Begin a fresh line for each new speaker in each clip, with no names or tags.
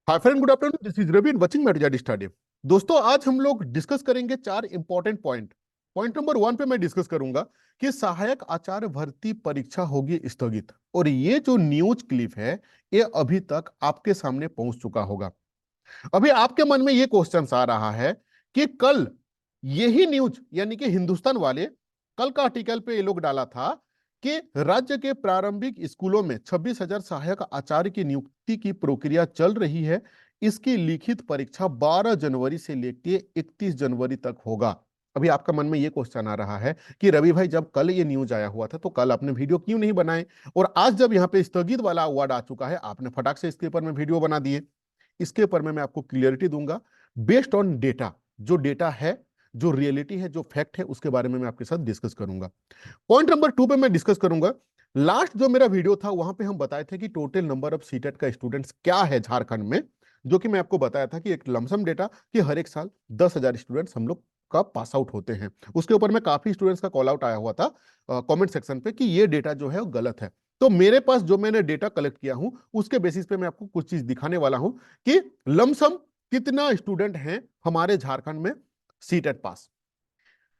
Hi friend, good afternoon. This is Ravi watching mate stadium. दोस्तों, आज हम लोग डिस्कस करेंगे चार important point. Point number one पे मैं डिस्कस करूंगा कि सहायक आचार्य भर्ती परीक्षा होगी स्थगित। और ये जो न्यूज क्लिप है, ये अभी तक आपके सामने पहुंच चुका होगा। अभी आपके मन में ये क्वेश्चन आ रहा है कि कल यही न्यूज यानी कि हिंदुस्तान वाले कल का आर्टिकल पे ये लोग डाला था कि राज्य के प्रारंभिक स्कूलों में 26,000 सहायक आचार्य की नियुक्ति की प्रक्रिया चल रही है। इसकी लिखित परीक्षा 12 जनवरी से लेकर 31 जनवरी तक होगा। अभी आपका मन में ये क्वेश्चन आ रहा है कि रवि भाई, जब कल ये न्यूज आया हुआ था तो कल आपने वीडियो क्यों नहीं बनाए, और आज जब यहाँ पे स्थगित वाला वर्ड आ चुका है आपने फटाक से इसके ऊपर में वीडियो बना दिए। इसके ऊपर में मैं आपको क्लियरिटी दूंगा बेस्ड ऑन डेटा। जो डेटा है, जो रियलिटी है, जो फैक्ट है, उसके बारे में मैं आपके साथ डिस्कस करूंगा। पॉइंट नंबर टू पे मैं डिस्कस करूंगा। लास्ट जो मेरा वीडियो था वहां पे हम बताए थे कि टोटल नंबर ऑफ सीटेट का स्टूडेंट्स क्या है झारखंड में, जो कि मैं आपको बताया था कि एक लमसम डेटा कि हर एक साल 10,000 स्टूडेंट्स हम लोग का पास आउट होते हैं। उसके ऊपर में काफी स्टूडेंट्स का कॉल आउट आया हुआ था कमेंट सेक्शन पे कि ये डेटा जो है वो गलत है। तो मेरे पास जो मैंने डेटा कलेक्ट किया हूं उसके बेसिस पे मैं आपको कुछ चीज दिखाने वाला हूं कि लमसम कितना स्टूडेंट हैं हमारे झारखंड में सीटेट पास।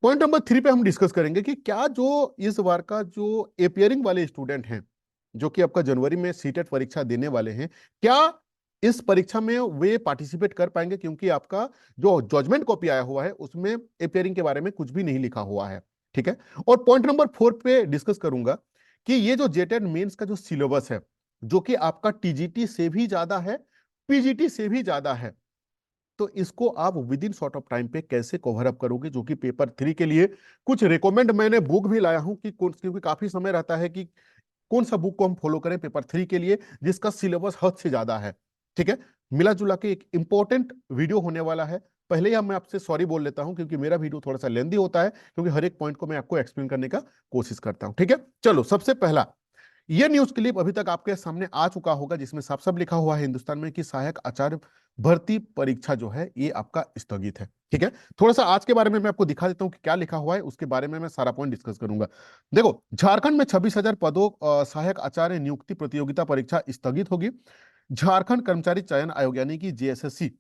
पॉइंट नंबर थ्री पे हम डिस्कस करेंगे कि क्या जो इस बार का जो एपियरिंग वाले स्टूडेंट हैं, जो कि आपका जनवरी में सीटेट परीक्षा देने वाले हैं, क्या इस परीक्षा में वे पार्टिसिपेट कर पाएंगे, क्योंकि आपका जो जजमेंट कॉपी आया हुआ है उसमें एपियरिंग के बारे में कुछ भी नहीं लिखा हुआ है। ठीक है। और पॉइंट नंबर फोर पे डिस्कस करूंगा कि ये जो जेटेड मेंस का जो सिलेबस है, जो कि आपका टीजीटी से भी ज्यादा है, पीजीटी से भी ज्यादा है, तो इसको आप with in short of time पे कैसे कवर अप करोगे, जो कि पेपर थ्री के लिए कुछ रिकमेंड मैंने बुक भी लाया हूं कि क्योंकि काफी समय रहता है कि कौन सा बुक को हम फॉलो करें पेपर थ्री के लिए जिसका सिलेबस हद से ज्यादा है। ठीक है। मिला जुला के एक इंपॉर्टेंट वीडियो होने वाला है। पहले ही मैं आपसे सॉरी बोल लेता हूं क्योंकि मेरा वीडियो थोड़ा सा लेंदी होता है, क्योंकि हर एक पॉइंट को मैं आपको एक्सप्लेन करने का कोशिश करता हूं। ठीक है, चलो सबसे पहला यह न्यूज क्लिप अभी तक आपके सामने आ चुका होगा जिसमें साफ साफ लिखा हुआ है हिंदुस्तान में कि सहायक आचार्य भर्ती परीक्षा जो है ये आपका स्थगित है। ठीक है। थोड़ा सा आज के बारे में मैं आपको दिखा देता हूं कि क्या लिखा हुआ है, उसके बारे में मैं सारा पॉइंट डिस्कस करूंगा। देखो, झारखंड में 26,000 पदों सहायक आचार्य नियुक्ति प्रतियोगिता परीक्षा स्थगित होगी। झारखंड कर्मचारी चयन आयोग यानी कि जेएसएससी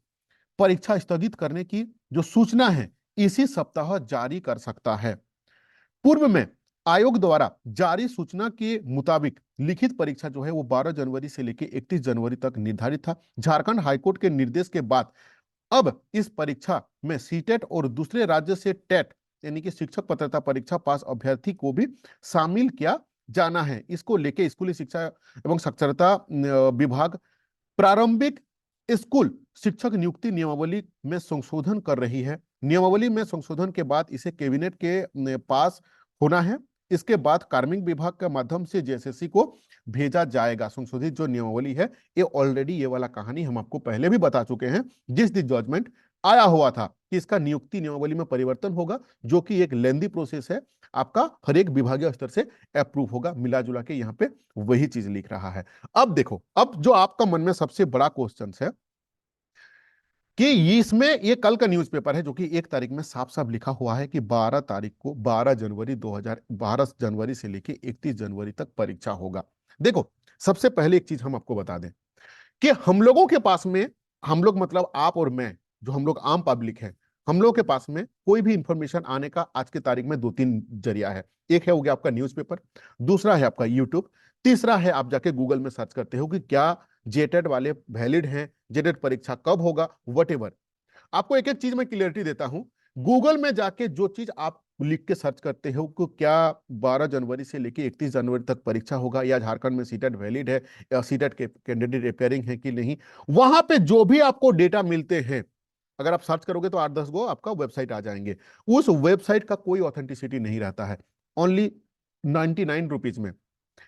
परीक्षा स्थगित करने की जो सूचना है इसी सप्ताह जारी कर सकता है। पूर्व में आयोग द्वारा जारी सूचना के मुताबिक लिखित परीक्षा जो है वो 12 जनवरी से लेकर 31 जनवरी तक निर्धारित था। झारखंड हाईकोर्ट के निर्देश के बाद अब इस परीक्षा में सीटेट और दूसरे राज्य से टेट यानी कि शिक्षक पात्रता परीक्षा पास अभ्यर्थी को भी शामिल किया जाना है। इसको लेके स्कूली शिक्षा एवं साक्षरता विभाग प्रारंभिक स्कूल शिक्षक नियुक्ति नियमावली में संशोधन कर रही है। नियमावली में संशोधन के बाद इसे कैबिनेट के पास होना है। इसके बाद कार्मिक विभाग के माध्यम से जेएसएससी को भेजा जाएगा। संशोधित जो नियमावली है, ये ऑलरेडी ये वाला कहानी हम आपको पहले भी बता चुके हैं। जिस दिन जजमेंट आया हुआ था कि इसका नियुक्ति नियमावली में परिवर्तन होगा, जो कि एक लेंदी प्रोसेस है, आपका हर एक विभागीय स्तर से अप्रूव होगा। मिला जुला के यहाँ पे वही चीज लिख रहा है। अब देखो, अब जो आपका मन में सबसे बड़ा क्वेश्चन है कि इसमें ये कल का न्यूज़पेपर है जो कि 1 तारीख में साफ साफ लिखा हुआ है कि 12 तारीख को 12 जनवरी 2012 जनवरी से लेके 31 जनवरी तक परीक्षा होगा। देखो, सबसे पहले एक चीज हम आपको बता दें कि हम लोगों के पास में, हम लोग मतलब आप और मैं, जो हम लोग आम पब्लिक है, हम लोग के पास में कोई भी इंफॉर्मेशन आने का आज की तारीख में दो तीन जरिया है। एक है हो गया आपका न्यूज़पेपर, दूसरा है आपका यूट्यूब, तीसरा है आप जाके गूगल में सर्च करते हो कि क्या जेटेड वाले वैलिड हैं, जेटेड परीक्षा कब होगा, वट एवर। आपको एक एक चीज में क्लियरिटी देता हूं। गूगल में जाके जो चीज आप लिख के सर्च करते हो कि क्या 12 जनवरी से लेके 31 जनवरी तक परीक्षा होगा, या झारखंड में सीटेट वैलिड है, या सीटेट के कैंडिडेट अपेयरिंग है कि नहीं, वहां पे जो भी आपको डेटा मिलते हैं, अगर आप सर्च करोगे तो 8-10 गो आपका वेबसाइट आ जाएंगे। उस वेबसाइट का कोई ऑथेंटिसिटी नहीं रहता है। ओनली 99 रुपीज में,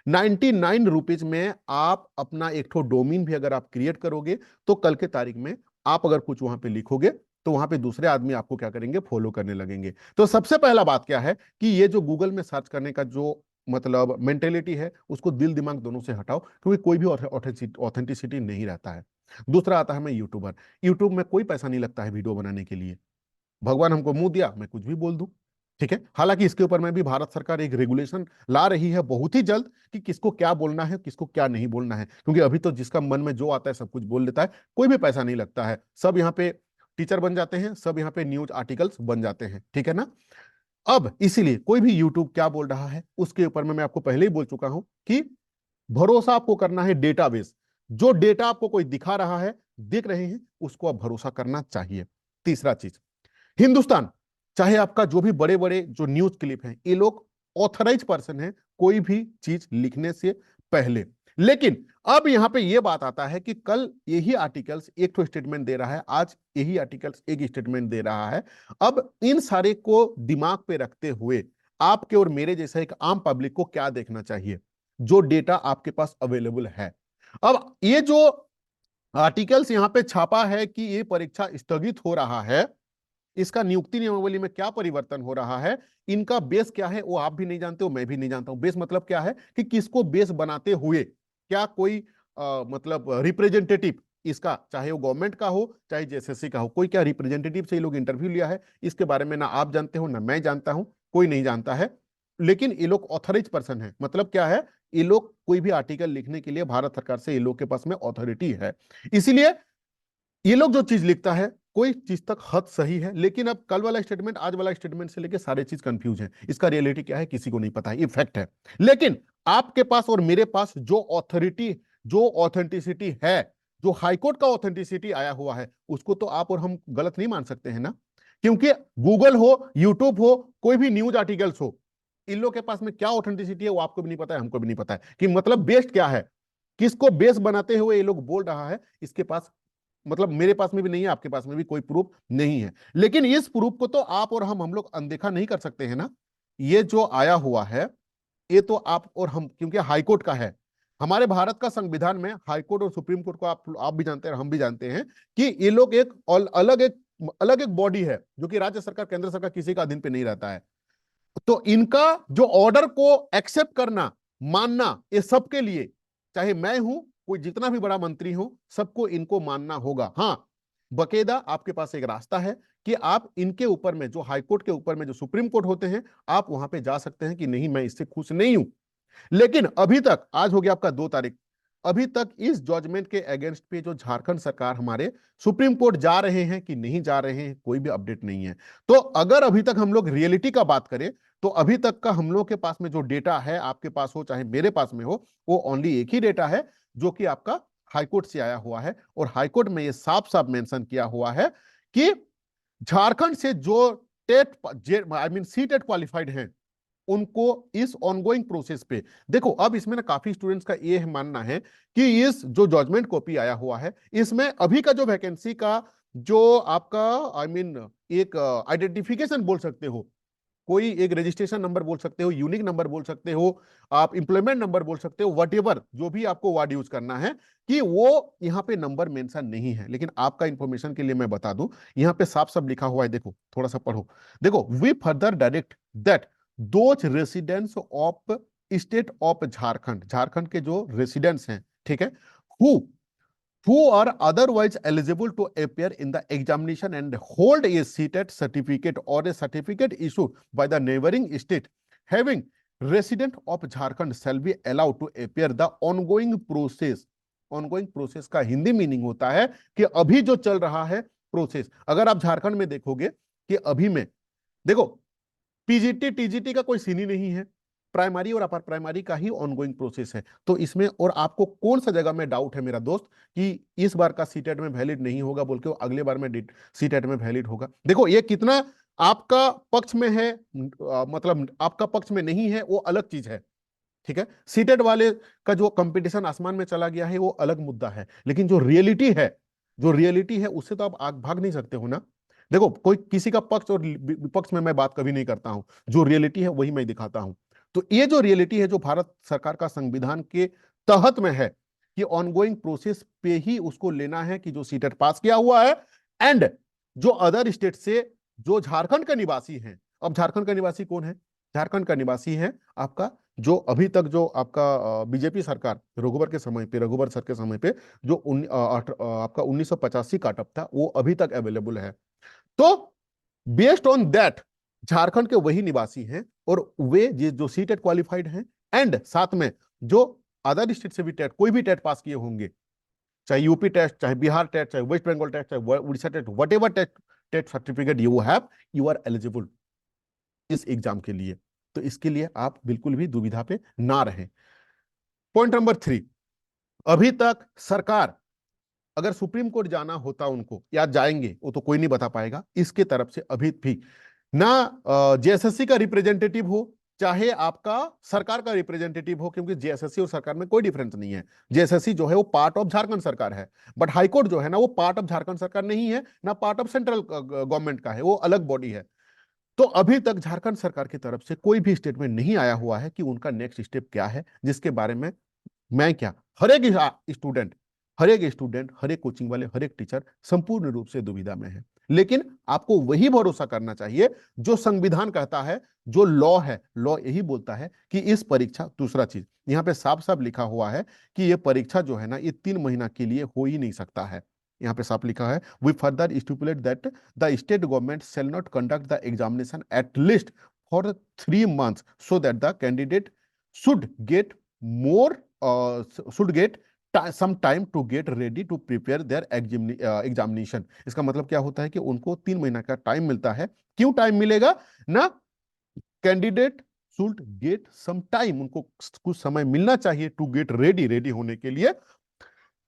99 रुपीज में आप अपना एक ठो डोमेन भी अगर आप क्रिएट करोगे तो कल के तारीख में आप अगर कुछ वहां पे लिखोगे तो वहां पे दूसरे आदमी आपको क्या करेंगे, फॉलो करने लगेंगे। तो सबसे पहला बात क्या है कि ये जो गूगल में सर्च करने का जो मतलब मेंटेलिटी है उसको दिल दिमाग दोनों से हटाओ, क्योंकि कोई भी ऑथेंटिसिटी नहीं रहता है। दूसरा आता है मैं यूट्यूबर। यूट्यूब में कोई पैसा नहीं लगता है वीडियो बनाने के लिए। भगवान हमको मुंह दिया, मैं कुछ भी बोल दूं। ठीक है, हालांकि इसके ऊपर में भी भारत सरकार एक रेगुलेशन ला रही है बहुत ही जल्द कि किसको क्या बोलना है, किसको क्या नहीं बोलना है, क्योंकि अभी तो जिसका मन में जो आता है सब कुछ बोल देता है, कोई भी पैसा नहीं लगता है, सब यहाँ पे टीचर बन जाते हैं, सब यहाँ पे न्यूज आर्टिकल्स बन जाते हैं, ठीक है ना। अब इसीलिए कोई भी यूट्यूब क्या बोल रहा है उसके ऊपर में मैं आपको पहले ही बोल चुका हूं कि भरोसा आपको करना है डेटाबेस। जो डेटा आपको कोई दिखा रहा है, देख रहे हैं, उसको आप भरोसा करना चाहिए। तीसरा चीज, हिंदुस्तान, चाहे आपका जो भी बड़े बड़े जो न्यूज क्लिप हैं, ये लोग ऑथराइज पर्सन है कोई भी चीज लिखने से पहले। लेकिन अब यहां पे ये बात आता है कि कल यही आर्टिकल्स एक तो स्टेटमेंट दे रहा है, आज यही आर्टिकल्स एक स्टेटमेंट दे रहा है। अब इन सारे को दिमाग पे रखते हुए आपके और मेरे जैसा एक आम पब्लिक को क्या देखना चाहिए, जो डेटा आपके पास अवेलेबल है। अब ये जो आर्टिकल्स यहां पे छापा है कि ये परीक्षा स्थगित हो रहा है, इसका नियुक्ति नियमावली में क्या परिवर्तन हो रहा है, इनका बेस क्या है, वो आप भी नहीं जानते हो, मैं भी नहीं जानता हूं। बेस मतलब क्या है कि किसको बेस बनाते हुए, क्या कोई मतलब रिप्रेजेंटेटिव इसका, चाहे वो गवर्नमेंट का हो चाहे जेएसएससी का हो, कोई क्या रिप्रेजेंटेटिव से ये लोग इंटरव्यू लिया है, इसके बारे में ना आप जानते हो ना मैं जानता हूं, कोई नहीं जानता है। लेकिन ये लोग ऑथराइज पर्सन है, मतलब क्या है, ये लोग कोई भी आर्टिकल लिखने के लिए भारत सरकार से ये लोग के पास में ऑथोरिटी है। इसीलिए ये लोग जो चीज लिखता है कोई चीज तक हद सही है, लेकिन अब कल वाला स्टेटमेंट आज वाला स्टेटमेंट से लेके सारे चीज कंफ्यूज है, इसका रियलिटी क्या है किसी को नहीं पता है, ये फैक्ट है। लेकिन आपके पास और मेरे पास जो ऑथोरिटी, जो ऑथेंटिसिटी है, जो हाईकोर्ट का ऑथेंटिसिटी आया हुआ है, उसको तो आप और हम गलत नहीं मान सकते हैं ना। क्योंकि गूगल हो, यूट्यूब हो, कोई भी न्यूज आर्टिकल्स हो, इन लोग के पास में क्या ऑथेंटिसिटी है वो आपको भी नहीं पता है, हमको भी नहीं पता है कि मतलब बेस्ड क्या है, किसको बेस बनाते हुए ये लोग बोल रहा है, इसके पास मतलब मेरे पास में भी नहीं है, आपके पास में भी कोई प्रूफ नहीं है। लेकिन इस प्रूफ को तो आप और हम लोग अनदेखा नहीं कर सकते हैं ना। ये जो आया हुआ है, ये तो आप और हम, क्योंकि हाईकोर्ट का है, हमारे भारत का संविधान में हाईकोर्ट और सुप्रीम कोर्ट को आप भी जानते हैं, हम भी जानते हैं कि ये लोग एक अलग एक बॉडी है, जो कि राज्य सरकार केंद्र सरकार किसी का अधीन पे नहीं रहता है। तो इनका जो ऑर्डर को एक्सेप्ट करना, मानना, ये सबके लिए, चाहे मैं हूं, कोई जितना भी बड़ा मंत्री हो, सबको इनको मानना होगा। हाँ, बकायदा आपके पास एक रास्ता है कि आप इनके ऊपर में, जो हाईकोर्ट के ऊपर में जो सुप्रीम कोर्ट होते हैं, आप वहां पे जा सकते हैं कि नहीं मैं इससे खुश नहीं हूं। लेकिन अभी तक, आज हो गया आपका 2 तारीख, अभी तक इस जजमेंट के अगेंस्ट पे जो झारखंड सरकार हमारे सुप्रीम कोर्ट जा रहे हैं कि नहीं जा रहे हैं, कोई भी अपडेट नहीं है। तो अगर अभी तक हम लोग रियलिटी का बात करें, तो अभी तक का हम लोग के पास में जो डेटा है, आपके पास हो चाहे मेरे पास में हो, वो ओनली एक ही डेटा है, जो कि आपका हाईकोर्ट से आया हुआ है। और हाईकोर्ट में ये साफ साफ मेंशन किया हुआ है कि झारखंड से जो TET, I mean C TET qualified हैं, उनको इस ऑनगोइंग प्रोसेस पे, देखो अब इसमें ना काफी स्टूडेंट्स का ये मानना है कि इस जो जजमेंट कॉपी आया हुआ है, इसमें अभी का जो वैकेंसी का जो आपका आई मीन एक आइडेंटिफिकेशन बोल सकते हो, कोई एक रजिस्ट्रेशन नंबर बोल सकते हो, यूनिक नंबर बोल सकते हो, आप इंप्लॉयमेंट नंबर बोल सकते हो, वट एवर जो भी आपको वर्ड यूज करना है, कि वो यहाँ पे नंबर मेंशन नहीं है। लेकिन आपका इंफॉर्मेशन के लिए मैं बता दूं, यहाँ पे साफ साफ लिखा हुआ है, देखो थोड़ा सा पढ़ो। देखो, we further direct that those residents of state of Jharkhand, Jharkhand के जो रेसिडेंट्स हैं, ठीक है, who who are otherwise eligible to appear in the examination and hold a CTET certificate or a certificate issued by the neighboring state having resident of Jharkhand shall be allowed to appear the ongoing process। ongoing process का Hindi meaning होता है कि अभी जो चल रहा है process. अगर आप झारखंड में देखोगे कि अभी में, देखो, पीजीटी टीजीटी का कोई सीन ही नहीं है, प्राइमरी और अपर प्राइमरी का ही ऑनगोइंग प्रोसेस है। तो इसमें और आपको कौन सा जगह में डाउट है मेरा दोस्त कि इस बार का सीटेट में वैलिड नहीं होगा बोल के, अगले बार में सीटेट में वैलिड होगा? देखो ये कितना आपका पक्ष में है, मतलब आपका पक्ष में नहीं है वो अलग चीज है, ठीक है। सीटेट वाले का जो कंपटीशन आसमान में चला गया है वो अलग मुद्दा है, लेकिन जो रियलिटी है, जो रियलिटी है उससे तो आप आग भाग नहीं सकते हो ना। देखो, कोई किसी का पक्ष और विपक्ष में मैं बात कभी नहीं करता हूं, जो रियलिटी है वही मैं दिखाता हूं। तो ये जो रियलिटी है, जो भारत सरकार का संविधान के तहत में है कि ऑनगोइंग प्रोसेस पे ही उसको लेना है कि जो सीटेट पास किया हुआ है, एंड जो अदर स्टेट से जो झारखंड का निवासी है। अब झारखंड का निवासी कौन है? झारखंड का निवासी है आपका, जो अभी तक जो आपका बीजेपी सरकार रघुवर के समय पे, रघुवर सर के समय पे जो आपका 1985 काटअप था, वो अभी तक अवेलेबल है। तो बेस्ड ऑन दैट झारखंड के वही निवासी हैं और वे जो सी टेट क्वालिफाइड हैं एंड साथ में जो अदर स्टेट से भी टेट कोई भी टेट पास किए होंगे, चाहे यूपी टेस्ट, चाहे बिहार टेस्ट, चाहे वेस्ट बंगाल टेस्ट, चाहे Orissa test, whatever test TET certificate you have, you are eligible इस एग्जाम के लिए। तो इसके लिए आप बिल्कुल भी दुविधा पे ना रहें। पॉइंट नंबर 3, अभी तक सरकार, अगर सुप्रीम कोर्ट जाना होता उनको या जाएंगे वो तो कोई नहीं बता पाएगा, इसके तरफ से अभी भी ना जेएसएससी का रिप्रेजेंटेटिव हो, चाहे आपका सरकार का रिप्रेजेंटेटिव हो, क्योंकि जेएसएससी और सरकार में कोई डिफरेंस नहीं है। जेएसएससी जो है वो पार्ट ऑफ झारखंड सरकार है, बट हाईकोर्ट जो है ना वो पार्ट ऑफ झारखंड सरकार नहीं है, ना पार्ट ऑफ सेंट्रल गवर्नमेंट का है, वो अलग बॉडी है। तो अभी तक झारखंड सरकार की तरफ से कोई भी स्टेटमेंट नहीं आया हुआ है कि उनका नेक्स्ट स्टेप क्या है, जिसके बारे में मैं क्या, हर एक स्टूडेंट, हर एक कोचिंग वाले, हर एक टीचर संपूर्ण रूप से दुविधा में है। लेकिन आपको वही भरोसा करना चाहिए जो संविधान कहता है, जो लॉ है। लॉ यही बोलता है कि इस परीक्षा, दूसरा चीज यहाँ पे साफ साफ लिखा हुआ है कि ये परीक्षा जो है ना ये 3 महीना के लिए हो ही नहीं सकता है। यहाँ पे साफ लिखा है, we further stipulate that the state government shall not conduct the examination at least for 3 months so that the candidate should get more should get some time to get ready to prepare their examination। इसका मतलब क्या होता है कि उनको 3 महीना का time मिलता है। क्यों टाइम मिलेगा ना, candidate should get some time, उनको कुछ समय मिलना चाहिए टू गेट रेडी होने के लिए,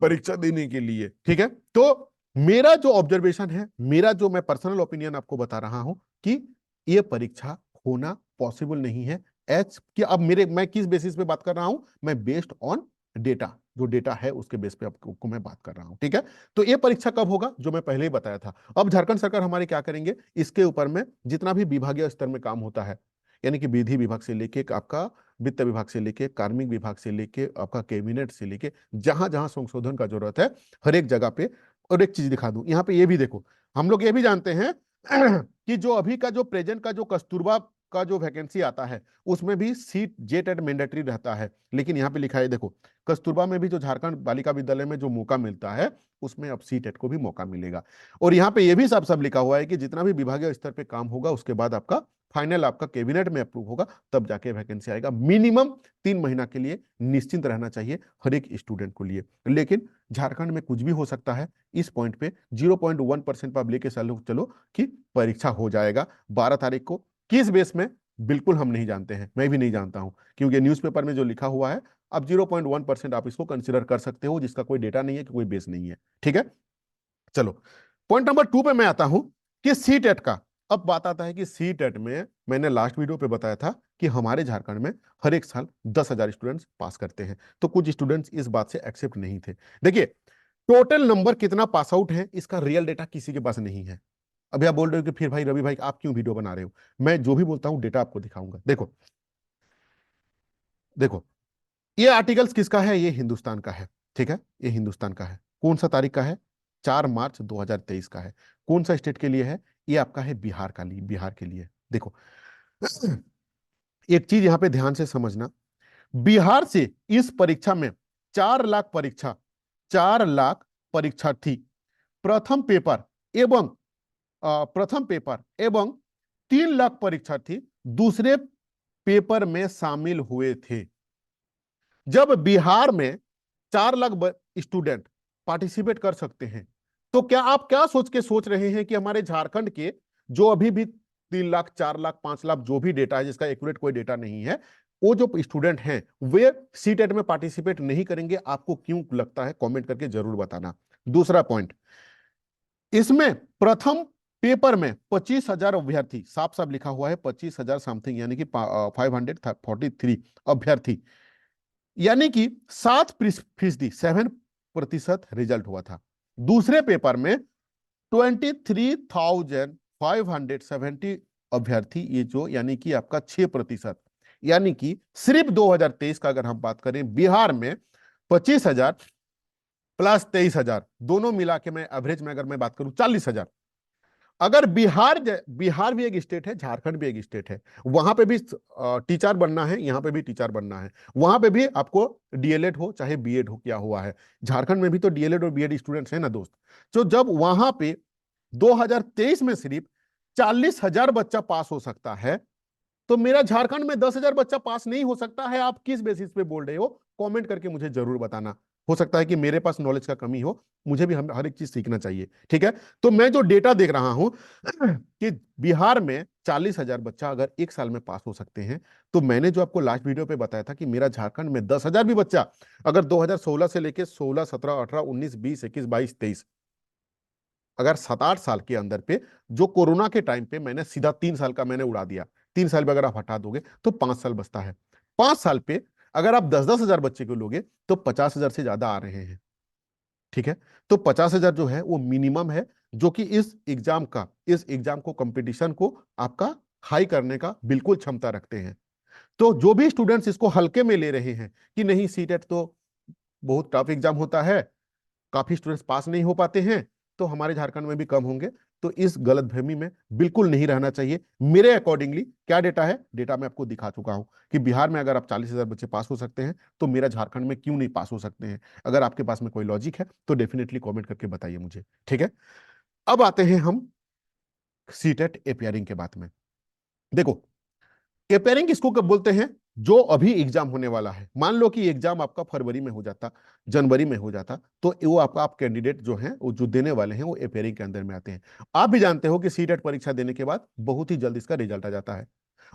परीक्षा देने के लिए। ठीक है, तो मेरा जो ऑब्जर्वेशन है, मेरा जो मैं पर्सनल ओपिनियन आपको बता रहा हूं कि यह परीक्षा होना पॉसिबल नहीं है। एच कि अब मैं किस बेसिस पे बात कर रहा हूं, मैं बेस्ड ऑन डेटा, जो डेटा है उसके बेस पे आपको मैं बात कर रहा हूं। ठीक है, तो ये परीक्षा कब होगा, जो मैं पहले ही बताया था। अब झारखंड सरकार हमारे क्या करेंगे, इसके ऊपर में जितना भी विभागीय स्तर में काम होता है, यानी कि विधि विभाग से लेके आपका वित्त विभाग से लेके कार्मिक विभाग से लेके आपका कैबिनेट से लेके जहां जहां संशोधन का जरूरत है, हर एक जगह पे। और एक चीज दिखा दूं, यहाँ पे ये भी देखो, हम लोग ये भी जानते हैं कि जो अभी का जो प्रेजेंट का जो कस्तूरबा का जो वैकेंसी आता है उसमें भी सीट जेट एड मैंडेटरी रहता है, लेकिन यहाँ पे लिखा है देखो, कस्तूरबा में भी जो झारखंड बालिका विद्यालय में जो मौका मिलता है उसमें अब सी टेट को भी मौका मिलेगा। और यहाँ पे ये भी साफ साफ लिखा हुआ है कि जितना भी विभागीय स्तर पे काम होगा उसके बाद आपका फाइनल आपका कैबिनेट में अप्रूव होगा, तब जाके वैकेंसी आएगा। मिनिमम 3 महीना के लिए निश्चिंत रहना चाहिए हर एक स्टूडेंट को लिए। लेकिन झारखंड में कुछ भी हो सकता है, इस पॉइंट पे 0.1% पर आप लेके चलो कि परीक्षा हो जाएगा 12 तारीख को। किस बेस में, बिल्कुल हम नहीं जानते हैं, मैं भी नहीं जानता हूं, क्योंकि न्यूज़पेपर में जो लिखा हुआ है, अब 0.1% आप इसको कंसिडर कर सकते हो, जिसका कोई डेटा नहीं है, कोई बेस नहीं है। ठीक है, चलो पॉइंट नंबर 2 पे मैं आता हूं कि सी टेट का। अब बात आता है कि सी टेट में मैंने लास्ट वीडियो पे बताया था कि हमारे झारखंड में हर एक साल 10,000 स्टूडेंट्स पास करते हैं, तो कुछ स्टूडेंट्स इस बात से एक्सेप्ट नहीं थे। देखिए, टोटल नंबर कितना पास आउट है इसका रियल डेटा किसी के पास नहीं है। अभी आप बोल रहे हो कि फिर भाई रवि भाई आप क्यों वीडियो बना रहे हो, मैं जो भी बोलता हूं डेटा आपको दिखाऊंगा। देखो देखो, ये आर्टिकल्स किसका है, ये हिंदुस्तान का है। ठीक है, ये हिंदुस्तान का है, कौन सा तारीख का है, 4 मार्च 2023 का है। कौन सा स्टेट के लिए है, ये आपका है बिहार का लिए, बिहार के लिए। देखो एक चीज यहां पे ध्यान से समझना, बिहार से इस परीक्षा में 4 लाख परीक्षार्थी प्रथम पेपर एवं प्रथम पेपर एवं 3 लाख परीक्षार्थी दूसरे पेपर में शामिल हुए थे। जब बिहार में 4 लाख स्टूडेंट पार्टिसिपेट कर सकते हैं, तो क्या आप क्या सोच रहे हैं कि हमारे झारखंड के जो अभी भी 3 लाख, 4 लाख, 5 लाख जो भी डेटा है, जिसका एक्यूरेट कोई डेटा नहीं है, वो जो स्टूडेंट हैं वे सी टेट में पार्टिसिपेट नहीं करेंगे? आपको क्यों लगता है, कमेंट करके जरूर बताना। दूसरा पॉइंट, इसमें प्रथम पेपर में 25,000 अभ्यर्थी, साफ साफ लिखा हुआ है 25,000 समथिंग, यानी कि 543 अभ्यर्थी, यानी कि 7%, 7% रिजल्ट हुआ था। दूसरे पेपर में 23,570 अभ्यर्थी, ये जो यानी कि आपका 6%, यानी कि सिर्फ 2023 का अगर हम बात करें, बिहार में 25,000 प्लस 23,000, दोनों मिला के मैं एवरेज में अगर मैं बात करूं 40,000। अगर बिहार भी एक स्टेट है, झारखंड भी एक स्टेट है, वहां पे भी टीचर बनना है, यहां पे भी टीचर बनना है, वहां पे भी आपको डीएलएड हो चाहे बीएड हो किया हुआ है। झारखंड में भी तो डीएलएड और बीएड स्टूडेंट्स हैं ना दोस्त। तो जब वहां पे 2023 में सिर्फ 40,000 बच्चा पास हो सकता है, तो मेरा झारखंड में 10,000 बच्चा पास नहीं हो सकता है। आप किस बेसिस पे बोल रहे हो? कमेंट करके मुझे जरूर बताना। हो सकता है कि मेरे पास नॉलेज का कमी हो, मुझे भी हम हर एक चीज सीखना चाहिए, ठीक है। तो मैं जो डेटा देख रहा हूं कि बिहार में 40,000 बच्चा अगर एक साल में पास हो सकते हैं, तो मैंने जो आपको लास्ट वीडियो पे बताया था कि मेरा झारखंड में 10,000 भी बच्चा अगर 2016 से लेके 16, 17, 18, 19, 20, 21, 22, 23, अगर 7-8 साल के अंदर पे, जो कोरोना के टाइम पे मैंने सीधा 3 साल का मैंने उड़ा दिया, 3 साल में अगर आप हटा दोगे तो 5 साल बचता है। 5 साल पे अगर आप 10-10 हजार बच्चे को लोगे तो 50,000 से ज्यादा आ रहे हैं, ठीक है। तो 50,000 जो है वो मिनिमम है, जो कि इस एग्जाम को, कंपटीशन को आपका हाई करने का बिल्कुल क्षमता रखते हैं। तो जो भी स्टूडेंट्स इसको हल्के में ले रहे हैं कि नहीं सीटेट तो बहुत टफ एग्जाम होता है, काफी स्टूडेंट्स पास नहीं हो पाते हैं, तो हमारे झारखंड में भी कम होंगे, तो इस गलतफहमी में बिल्कुल नहीं रहना चाहिए। मेरे अकॉर्डिंगली क्या डेटा है, डेटा मैं आपको दिखा चुका हूं कि बिहार में अगर आप 40,000 बच्चे पास हो सकते हैं, तो मेरा झारखंड में क्यों नहीं पास हो सकते हैं? अगर आपके पास में कोई लॉजिक है तो डेफिनेटली कमेंट करके बताइए मुझे, ठीक है। अब आते हैं हम सीटेट एपियरिंग के बात में। देखो, पेयरिंग किसको कब बोलते हैं? जो अभी एग्जाम होने वाला है। मान लो कि एग्जाम आपका फरवरी में हो जाता, जनवरी में हो जाता, तो वो आपका आप कैंडिडेट जो हैं, वो जो देने वाले हैं, वो पेयरिंग के अंदर में आते हैं। आप भी जानते हो कि सीटेट परीक्षा देने के बाद बहुत ही जल्द इसका रिजल्ट आ जाता है,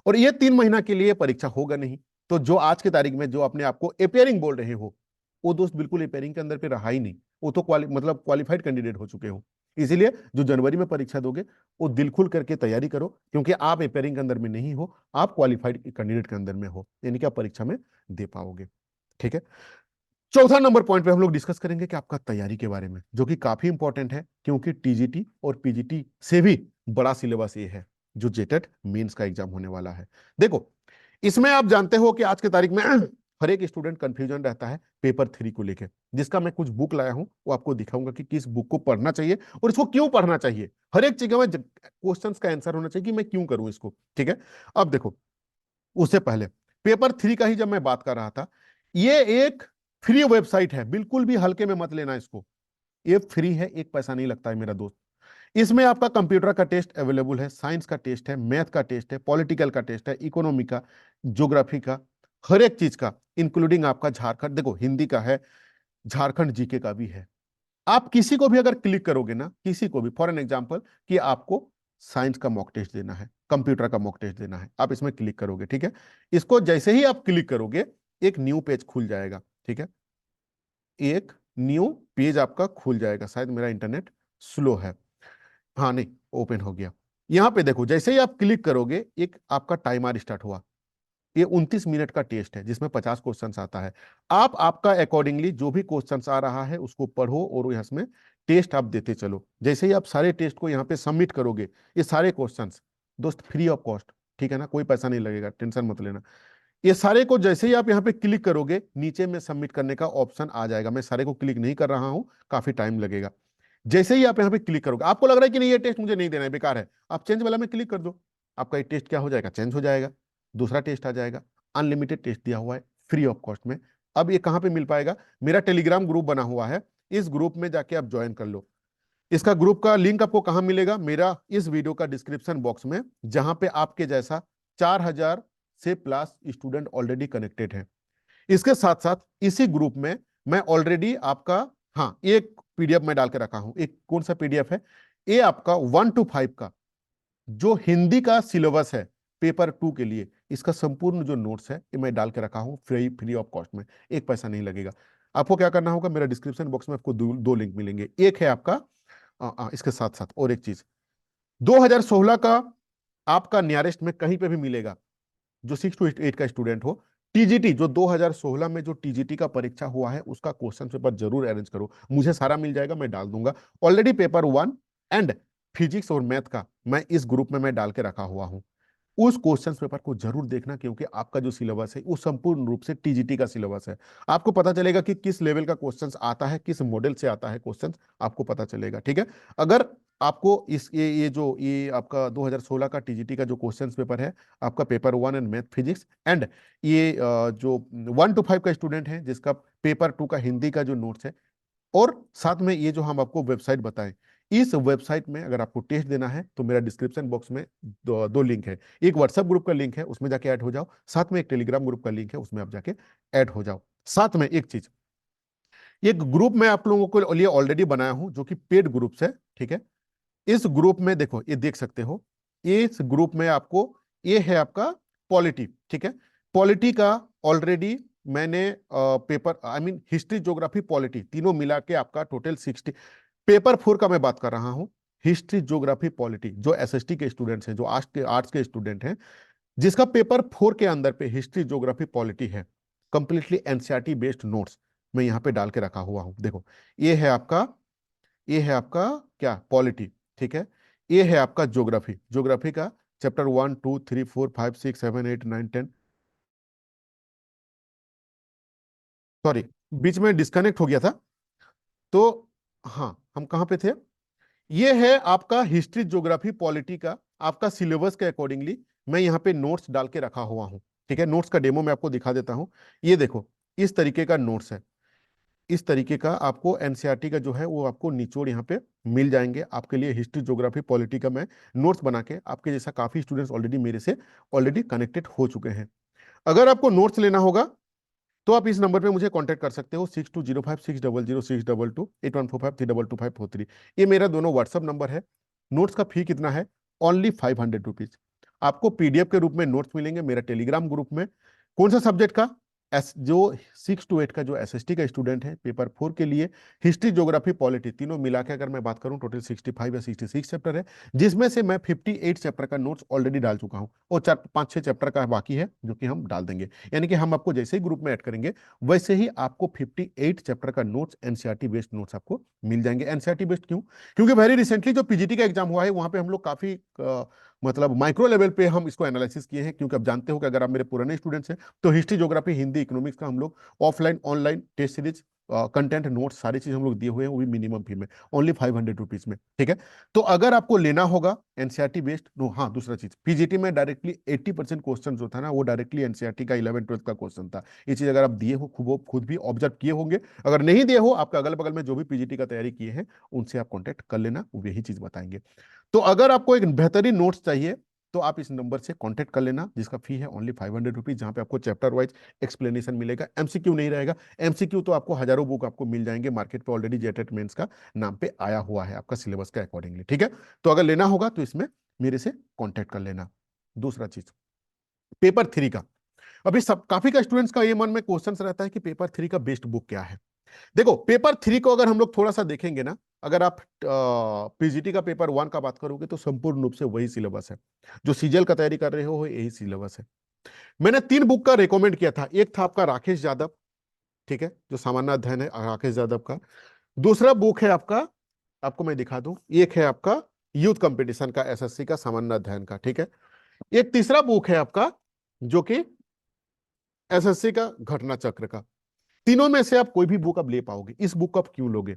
और ये 3 महीना के लिए परीक्षा होगा नहीं। तो जो आज की तारीख में जो अपने आपको अपेयरिंग बोल रहे हो, वो दोस्त बिल्कुल अपेयरिंग के अंदर पे रहा ही नहीं। वो तो मतलब क्वालिफाइड कैंडिडेट हो चुके हो। इसीलिए जो जनवरी में परीक्षा दोगे, वो दिल खुल करके तैयारी करो, क्योंकि आप अपेयरिंग के अंदर में नहीं हो, आप क्वालिफाइड कैंडिडेट के अंदर में हो, यानी कि आप परीक्षा में दे पाओगे, ठीक है। चौथा नंबर पॉइंट पे हम लोग डिस्कस करेंगे कि आपका तैयारी के बारे में, जो कि काफी इंपॉर्टेंट है, क्योंकि टीजीटी और पीजीटी से भी बड़ा सिलेबस ये है, जो जेटेट मेंस का एग्जाम होने वाला है। देखो, इसमें आप जानते हो कि आज की तारीख में हर एक स्टूडेंट कंफ्यूजन रहता है पेपर 3 को लेकर, जिसका मैं कुछ बुक लाया हूं, वो आपको दिखाऊंगा कि किस बुक को पढ़ना चाहिए और इसको क्यों पढ़ना चाहिए। हर एक जगह में क्वेश्चंस का आंसर होना चाहिए कि मैं क्यों करूं इसको, ठीक है। अब देखो, उससे पहले पेपर 3 का ही जब मैं बात कर रहा था, ये एक फ्री वेबसाइट है, बिल्कुल भी हल्के में मत लेना इसको। ये फ्री है, एक पैसा नहीं लगता है मेरा दोस्त। इसमें आपका कंप्यूटर का टेस्ट अवेलेबल है, साइंस का टेस्ट है, मैथ का टेस्ट है, पॉलिटिकल का टेस्ट है, इकोनॉमी का, ज्योग्राफी का, हर एक चीज का, इंक्लूडिंग आपका झारखंड, देखो हिंदी का है, झारखंड जीके का भी है। आप किसी को भी अगर क्लिक करोगे ना, किसी को भी, फॉर एन एग्जाम्पल कि आपको साइंस का मॉक टेस्ट देना है, कंप्यूटर का मॉक टेस्ट देना है, आप इसमें क्लिक करोगे, ठीक है। इसको जैसे ही आप क्लिक करोगे, एक न्यू पेज खुल जाएगा, ठीक है। एक न्यू पेज आपका खुल जाएगा। शायद मेरा इंटरनेट स्लो है। हाँ, नहीं, ओपन हो गया। यहाँ पे देखो, जैसे ही आप क्लिक करोगे, एक आपका टाइमर स्टार्ट हुआ। ये 29 मिनट का टेस्ट है, जिसमें 50 क्वेश्चंस आता है। आप आपका अकॉर्डिंगली जो भी क्वेश्चंस आ रहा है उसको पढ़ो, और इसमें टेस्ट आप देते चलो। जैसे ही आप सारे टेस्ट को यहाँ पे सबमिट करोगे, ये सारे क्वेश्चंस दोस्त फ्री ऑफ कॉस्ट, ठीक है ना, कोई पैसा नहीं लगेगा, टेंशन मत लेना। ये सारे को जैसे ही आप यहाँ पे क्लिक करोगे, नीचे में सबमिट करने का ऑप्शन आ जाएगा। मैं सारे को क्लिक नहीं कर रहा हूँ, काफी टाइम लगेगा। जैसे ही आप यहाँ पे क्लिक करोगे, आपको लग रहा है कि नहीं ये टेस्ट मुझे नहीं देना है, बेकार है, आप चेंज वाला में क्लिक कर दो। आपका ये टेस्ट क्या हो जाएगा, चेंज हो जाएगा, दूसरा टेस्ट आ जाएगा। अनलिमिटेड टेस्ट दिया हुआ है, फ्री ऑफ कॉस्ट में। अब ये कहाँ पे मिल पाएगा? मेरा टेलीग्राम ग्रुप बना हुआ है, इस ग्रुप में जाके आप ज्वाइन कर लो। इसका ग्रुप का लिंक आपको कहाँ मिलेगा? मेरा इस वीडियो का डिस्क्रिप्शन बॉक्स में, जहां पे आपके जैसा 4,000 से प्लस स्टूडेंट ऑलरेडी कनेक्टेड है। इसके साथ साथ इसी ग्रुप में मैं ऑलरेडी आपका, हाँ, एक पीडीएफ मैं डाल के रखा हूं। एक कौन सा पीडीएफ है? ये आपका 1 to 5 का जो हिंदी का सिलेबस है पेपर 2 के लिए, इसका संपूर्ण जो नोट्स है ये मैं डाल के रखा हूं, फ्री फ्री ऑफ कॉस्ट में, एक पैसा नहीं लगेगा। आपको क्या करना होगा, मेरा डिस्क्रिप्शन बॉक्स में आपको दो लिंक मिलेंगे। एक है आपका, इसके साथ साथ और एक चीज, 2016 का आपका नियरेस्ट में कहीं पे भी मिलेगा, जो 6 to 8 का स्टूडेंट हो, टीजीटी जो 2016 में जो टीजीटी का परीक्षा हुआ है, उसका क्वेश्चन पेपर जरूर अरेंज करो। मुझे सारा मिल जाएगा, मैं डाल दूंगा। ऑलरेडी पेपर 1 एंड फिजिक्स और मैथ का मैं इस ग्रुप में मैं डाल के रखा हुआ हूं। उस क्वेश्चन पेपर को जरूर देखना, क्योंकि आपका जो सिलेबस है वो संपूर्ण रूप से टीजीटी का सिलेबस है। आपको पता चलेगा कि किस लेवल का क्वेश्चंस आता है, किस मॉडल से आता है क्वेश्चंस, आपको पता चलेगा, ठीक है। अगर आपको इस ये आपका 2016 का टीजीटी का जो क्वेश्चंस पेपर है, आपका paper 1 and math physics and ये जो 1 to 5 का स्टूडेंट है, जिसका पेपर 2 का हिंदी का जो नोट्स है, और साथ में ये जो हम आपको वेबसाइट बताएं, इस वेबसाइट में अगर आपको टेस्ट देना है तो मेरा डिस्क्रिप्शन बॉक्स में दो लिंक है। एक व्हाट्सएप ग्रुप का लिंक है, उसमें जाके ऐड हो जाओ। साथ में एक टेलीग्राम ग्रुप का लिंक है, उसमें आप जाके ऐड हो जाओ। साथ में एक चीज, एक ग्रुप मैं आप लोगों के लिए ऑलरेडी बनाया हूं जो कि पेड ग्रुप है, ठीक है। इस ग्रुप में देखो, ये देख सकते हो, इस ग्रुप में आपको, ये है आपका पॉलिटी, ठीक है। पॉलिटी का ऑलरेडी मैंने paper, I mean history, geography, polity तीनों मिला के आपका टोटल 60। पेपर 4 का मैं बात कर रहा हूं, हिस्ट्री, ज्योग्राफी, पॉलिटी, जो एसएसटी के स्टूडेंट्स हैं, जो आर्ट्स के स्टूडेंट हैं, जिसका पेपर 4 के अंदर पे हिस्ट्री, ज्योग्राफी, पॉलिटी है, कंप्लीटली एनसीईआरटी बेस्ड नोट्स मैं यहाँ पे डाल के रखा हुआ हूं। देखो, ये है आपका, ये है आपका क्या, पॉलिटी, ठीक है। ये है आपका ज्योग्राफी, ज्योग्राफी का चैप्टर 1 2 3 4 5 6 7 8 9 10। सॉरी, बीच में डिस्कनेक्ट हो गया था। तो हाँ, हम कहाँ पे थे? ये है आपका हिस्ट्री, ज्योग्राफी, पॉलिटी का आपका सिलेबस के अकॉर्डिंगली मैं यहाँ पे नोट्स डाल के रखा हुआ हूँ, ठीक है। नोट्स का डेमो मैं आपको दिखा देता हूँ। ये देखो, इस तरीके का नोट्स है, इस तरीके का आपको एनसीईआरटी का जो है वो आपको निचोड़ यहाँ पे मिल जाएंगे आपके लिए। हिस्ट्री, ज्योग्राफी, पॉलिटी का मैं नोट्स बना के, आपके जैसा काफी स्टूडेंट्स ऑलरेडी मेरे से ऑलरेडी कनेक्टेड हो चुके हैं। अगर आपको नोट्स लेना होगा तो आप इस नंबर पे मुझे कांटेक्ट कर सकते हो, 6205 600 622 8145 322 543। ये मेरा दोनों व्हाट्सअप नंबर है। नोट्स का फी कितना है? Only 500 rupees. आपको पीडीएफ के रूप में नोट्स मिलेंगे मेरा टेलीग्राम ग्रुप में। कौन सा सब्जेक्ट का? जो 6 to 8 का जो एसएसटी का स्टूडेंट है, पेपर 4 के लिए हिस्ट्री, ज्योग्राफी, पॉलिटी तीनों मिला के अगर मैं बात करूं, टोटल 65 या 66 चैप्टर है, जिसमें से मैं 58 चैप्टर का नोट्स ऑलरेडी डाल चुका हूं, और 4 5 6 चैप्टर का बाकी है जो कि हम डाल देंगे। यानी कि हम आपको जैसे ही ग्रुप में ऐड करेंगे वैसे ही आपको 58 चैप्टर का नोट्स, एनसीईआरटी बेस्ड नोट्स आपको मिल जाएंगे। एनसीईआरटी बेस्ड क्यों? क्योंकि वेरी रिसेंटली जो पीजीटी का एग्जाम हुआ है वहां पे हम लोग काफी मतलब माइक्रो लेवल पे हम इसको एनालिसिस किए हैं। क्योंकि आप जानते हो कि अगर आप मेरे पुराने स्टूडेंट्स हैं तो हिस्ट्री, ज्योग्राफी, हिंदी, इकोनॉमिक्स का हम लोग offline online test series, content, notes, सारी चीज हम लोग दिए हुए हैं, वो भी मिनिमम फी में, ओनली 500 रुपीज में, ठीक है। तो अगर आपको लेना होगा एनसीईआरटी बेस्ड, नो, हाँ, दूसरा चीज, पीजीटी में डायरेक्टली 80% क्वेश्चन जो था ना, वो डायरेक्टली एनसीईआरटी का 11 12 का क्वेश्चन था। ये चीज अगर आप दिए हो, खुद भी ऑब्जर्व किए होंगे, अगर नहीं दिए हो, आपका अगल बगल में जो भी पीजीटी का तैयारी किए हैं उनसे आप कॉन्टेक्ट कर लेना, वो यही चीज बताएंगे। तो अगर आपको एक बेहतरीन नोट्स चाहिए तो आप इस नंबर से कांटेक्ट कर लेना, जिसका फी है ओनली 500 रुपीज, जहां पे आपको चैप्टर वाइज एक्सप्लेनेशन मिलेगा। एमसीक्यू नहीं रहेगा। एमसीक्यू तो आपको हजारों बुक आपको मिल जाएंगे मार्केट पे, ऑलरेडी जेटेट मेंस का नाम पे आया हुआ है आपका सिलेबस के अकॉर्डिंगली, ठीक है। तो अगर लेना होगा तो इसमें मेरे से कॉन्टेक्ट कर लेना। दूसरा चीज, पेपर 3 का, अभी सब काफी का स्टूडेंट्स का ये मन में क्वेश्चन रहता है कि पेपर 3 का बेस्ट बुक क्या है। देखो, पेपर 3 को अगर हम लोग थोड़ा सा देखेंगे ना, अगर आप पीजीटी का पेपर 1 का बात करोगे तो संपूर्ण रूप से वही सिलेबस है। जो सीजीएल का तैयारी कर रहे हो यही सिलेबस है। मैंने 3 बुक का रिकमेंड किया था। एक था आपका राकेश यादव, ठीक है, जो सामान्य अध्ययन है राकेश यादव का। दूसरा बुक है आपका, आपको मैं दिखा दूं, एक है आपका यूथ कंपटीशन का, एसएससी का, सामान्य अध्ययन का, ठीक है। एक तीसरा बुक है आपका जो कि एसएससी का घटना चक्र का। तीनों में से आप कोई भी बुक आप ले पाओगे। इस बुक को आप क्यों लोगे?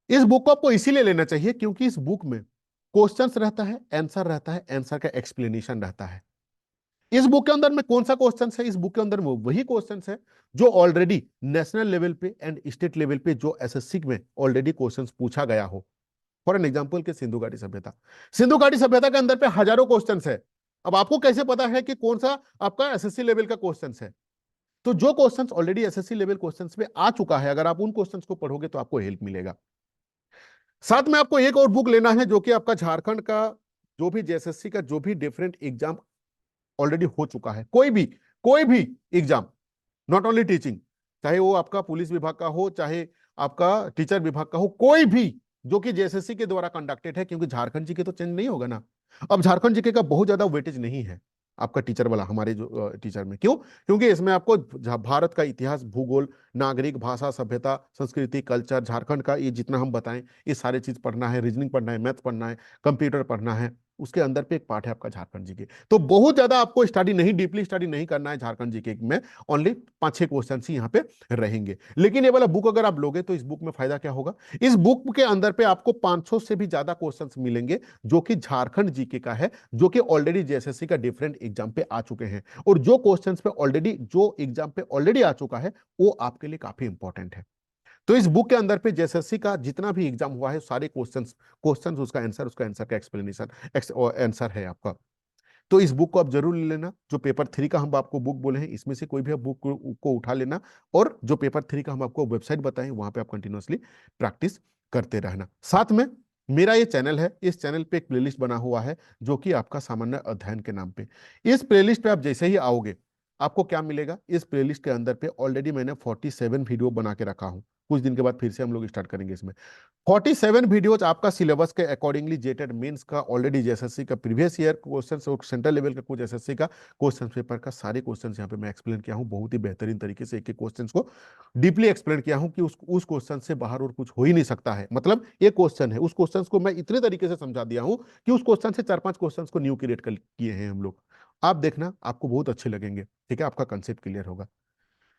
इस बुक को आपको इसीलिए लेना चाहिए क्योंकि इस बुक में क्वेश्चंस रहता है, आंसर रहता है, आंसर का एक्सप्लेनेशन रहता है। इस बुक के अंदर में कौन सा क्वेश्चन है? इस बुक के अंदर में वही क्वेश्चन है जो ऑलरेडी नेशनल लेवल पे एंड स्टेट लेवल पे जो एसएससी में ऑलरेडी क्वेश्चन पूछा गया हो। फॉर एन एग्जाम्पल के सिंधु घाटी सभ्यता, सिंधु घाटी सभ्यता के अंदर पे हजारों क्वेश्चन है। अब आपको कैसे पता है कि कौन सा आपका एसएससी लेवल का क्वेश्चन है? तो जो questions already SSC level questions में आ चुका है, अगर आप उन क्वेश्चंस को पढ़ोगे तो आपको हेल्प मिलेगा। साथ में आपको एक और बुक लेना है जो कि आपका झारखंड का जो भी जेएसएससी का जो भी डिफरेंट एग्जाम ऑलरेडी हो चुका है, कोई भी एग्जाम, नॉट ओनली टीचिंग, चाहे वो आपका पुलिस विभाग का हो, चाहे आपका टीचर विभाग का हो, कोई भी जो कि जेएसएससी के द्वारा कंडक्टेड है, क्योंकि झारखंड जीके तो चेंज नहीं होगा ना। अब झारखंड जीके का बहुत ज्यादा वेटेज नहीं है आपका टीचर वाला, हमारे जो टीचर में। क्यों? क्योंकि इसमें आपको भारत का इतिहास, भूगोल, नागरिक, भाषा, सभ्यता, संस्कृति, कल्चर, झारखंड का ये जितना हम बताएं, ये सारे चीज पढ़ना है, रीजनिंग पढ़ना है, मैथ पढ़ना है, कंप्यूटर पढ़ना है। उसके अंदर पे एक पार्ट है आपका झारखंड जीके। तो बहुत ज्यादा आपको स्टडी नहीं, डीपली स्टडी नहीं करना है झारखंड जीके में। ओनली 5 6 क्वेश्चन ही यहाँ पे रहेंगे। लेकिन ये वाला बुक अगर आप लोगे तो इस बुक में फायदा क्या होगा? इस बुक के अंदर पे आपको 500 से भी ज्यादा क्वेश्चंस मिलेंगे जो कि झारखंड जीके का है, जो कि ऑलरेडी जेएसएससी का डिफरेंट एग्जाम पे आ चुके हैं। और जो क्वेश्चंस पे ऑलरेडी, जो एग्जाम पे ऑलरेडी आ चुका है, वो आपके लिए काफी इंपॉर्टेंट है। तो इस बुक के अंदर पे जेएसएससी का जितना भी एग्जाम हुआ है सारे क्वेश्चंस क्वेश्चंस उसका आंसर का एक्सप्लेनेशन आंसर है आपका। तो इस बुक को आप जरूर ले लेना। जो पेपर 3 का हम आपको बुक बोले हैं इसमें से कोई भी आप बुक को उठा लेना, और जो पेपर 3 का हम आपको वेबसाइट बताएं वहां पे आप कंटिन्यूअसली प्रैक्टिस करते रहना। साथ में मेरा ये चैनल है, इस चैनल पे एक प्लेलिस्ट बना हुआ है जो कि आपका सामान्य अध्ययन के नाम पे। इस प्लेलिस्ट पे आप जैसे ही आओगे आपको क्या मिलेगा, इस प्लेलिस्ट के अंदर पे ऑलरेडी मैंने 47 वीडियो बना के रखा हूं। कुछ दिन के बाद फिर से हम लोग स्टार्ट करेंगे इसमें। 47 वीडियोज आपका सिलेबस के अकॉर्डिंगली जेटेड मेंस का ऑलरेडी एसएससी का प्रीवियस ईयर क्वेश्चंस और सेंट्रल लेवल का कुछ एसएससी का क्वेश्चन पेपर का सारे क्वेश्चंस यहाँ पे मैं एक्सप्लेन किया हूँ। बहुत ही बेहतरीन तरीके से एक एक क्वेश्चंस को डीपली एक्सप्लेन किया हूँ कि उस क्वेश्चन से बाहर और कुछ हो ही नहीं सकता है। मतलब एक क्वेश्चन है, उस क्वेश्चन को मैं इतने तरीके से समझा दिया हूँ कि उस क्वेश्चन से 4-5 क्वेश्चन को न्यू क्रिएट कर किए हैं हम लोग। आप देखना आपको बहुत अच्छे लगेंगे, ठीक है, आपका कंसेप्ट क्लियर होगा।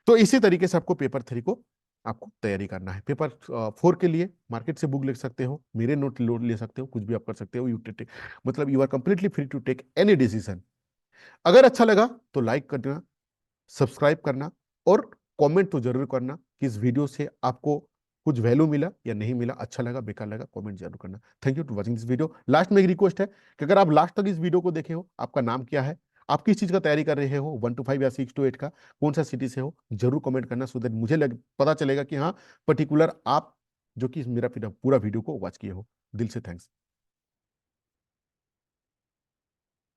तो इसी तरीके से आपको पेपर 3 को आपको तैयारी करना है। पेपर 4 के लिए मार्केट से बुक ले सकते हो, मेरे नोट लोड ले सकते हो, कुछ भी आप कर सकते हो। यू टेक, मतलब you are completely free to take any decision. अगर अच्छा लगा तो लाइक करना, सब्सक्राइब करना, और कमेंट तो जरूर करना कि इस वीडियो से आपको कुछ वैल्यू मिला या नहीं मिला, अच्छा लगा बेकार लगा, कमेंट जरूर करना। Thank you to watching this video. Last में एक रिक्वेस्ट है कि अगर आप लास्ट तक इस वीडियो को देखे हो, आपका नाम क्या है, आप किस चीज का तैयारी कर रहे हो, 1 to 5 या 6 to 8 का, कौन सा सिटी से हो, जरूर कमेंट करना, सो दैट मुझे पता चलेगा कि हाँ पर्टिकुलर आप जो कि मेरा पूरा वीडियो को वॉच किए हो। दिल से थैंक्स।